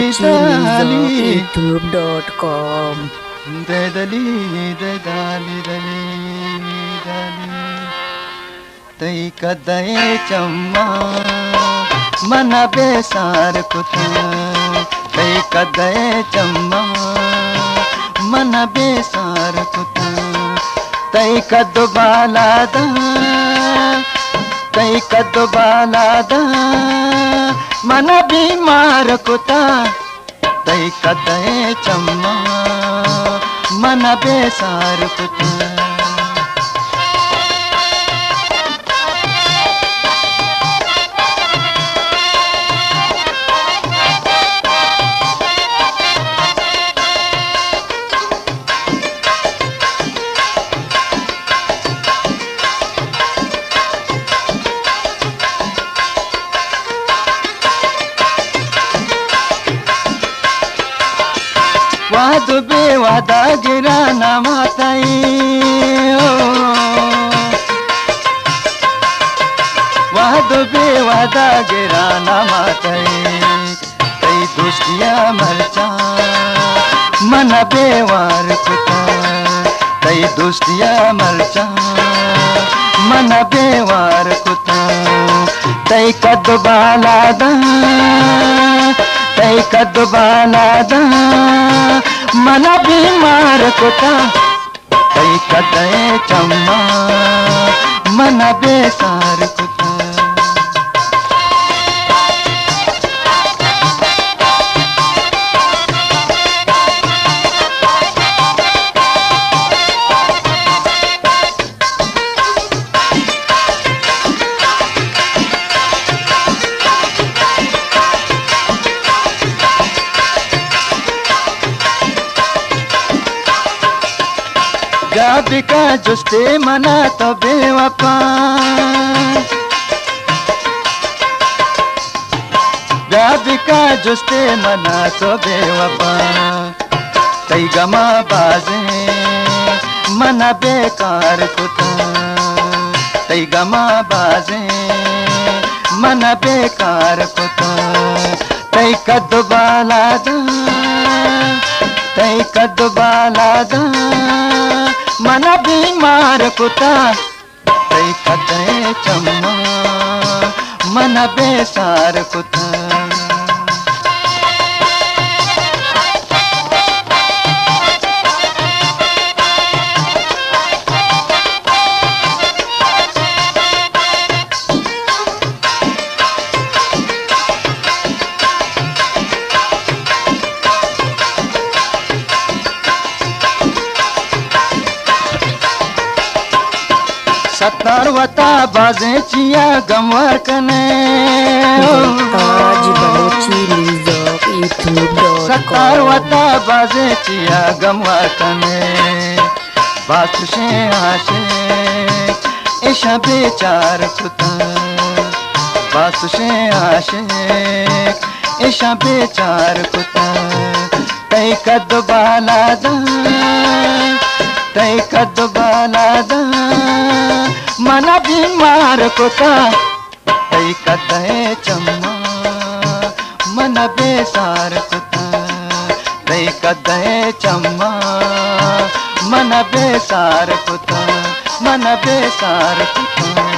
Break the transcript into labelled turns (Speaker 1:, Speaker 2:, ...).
Speaker 1: youtube.com.
Speaker 2: Dadali, dadali, dali, dali. Tei kadaye chamma, mana besar kuta. Tei kadaye chamma, mana besar kuta. Tei kadu balada, tei kadu balada, mana bimar kuta. तै कदे चम्मा मन बेसार कुता वाद बेवादा गिरा न माताई वाद बेवादा गिरा न माताई कई दोस्तिया मरचा मन बेवार कुता कई दोस्तिया मरचा मन बेवार कुता तई कद बालादा तई कद बालादा मन बीमार कुता तई कदे चम्मा मन बेसार कुता गाबिका जुस्ते मना तो बेवफा गाबिका जुस्ते मना तो बेवफा तई गमा बाजे मना बेकार कुता तई गमा बाजे मना बेकार कुता तई कद बालादा तई कद बालादा मन बीमार कुता तई कदे चम्मा मन बेसार कुता सतारवता बाजे चिया गमवर कने सतारवता बाजे चिया गमवर कने बात से आशे ऐशा बेचार कुता बात से आशे ऐशा बेचार कुता तई कद बालादा तई कद बालादा मन बीमार कुता तई कदे चम्मा मन बेसार कुता तई कदे चम्मा मन बेसार कुता मन बेसार कुता।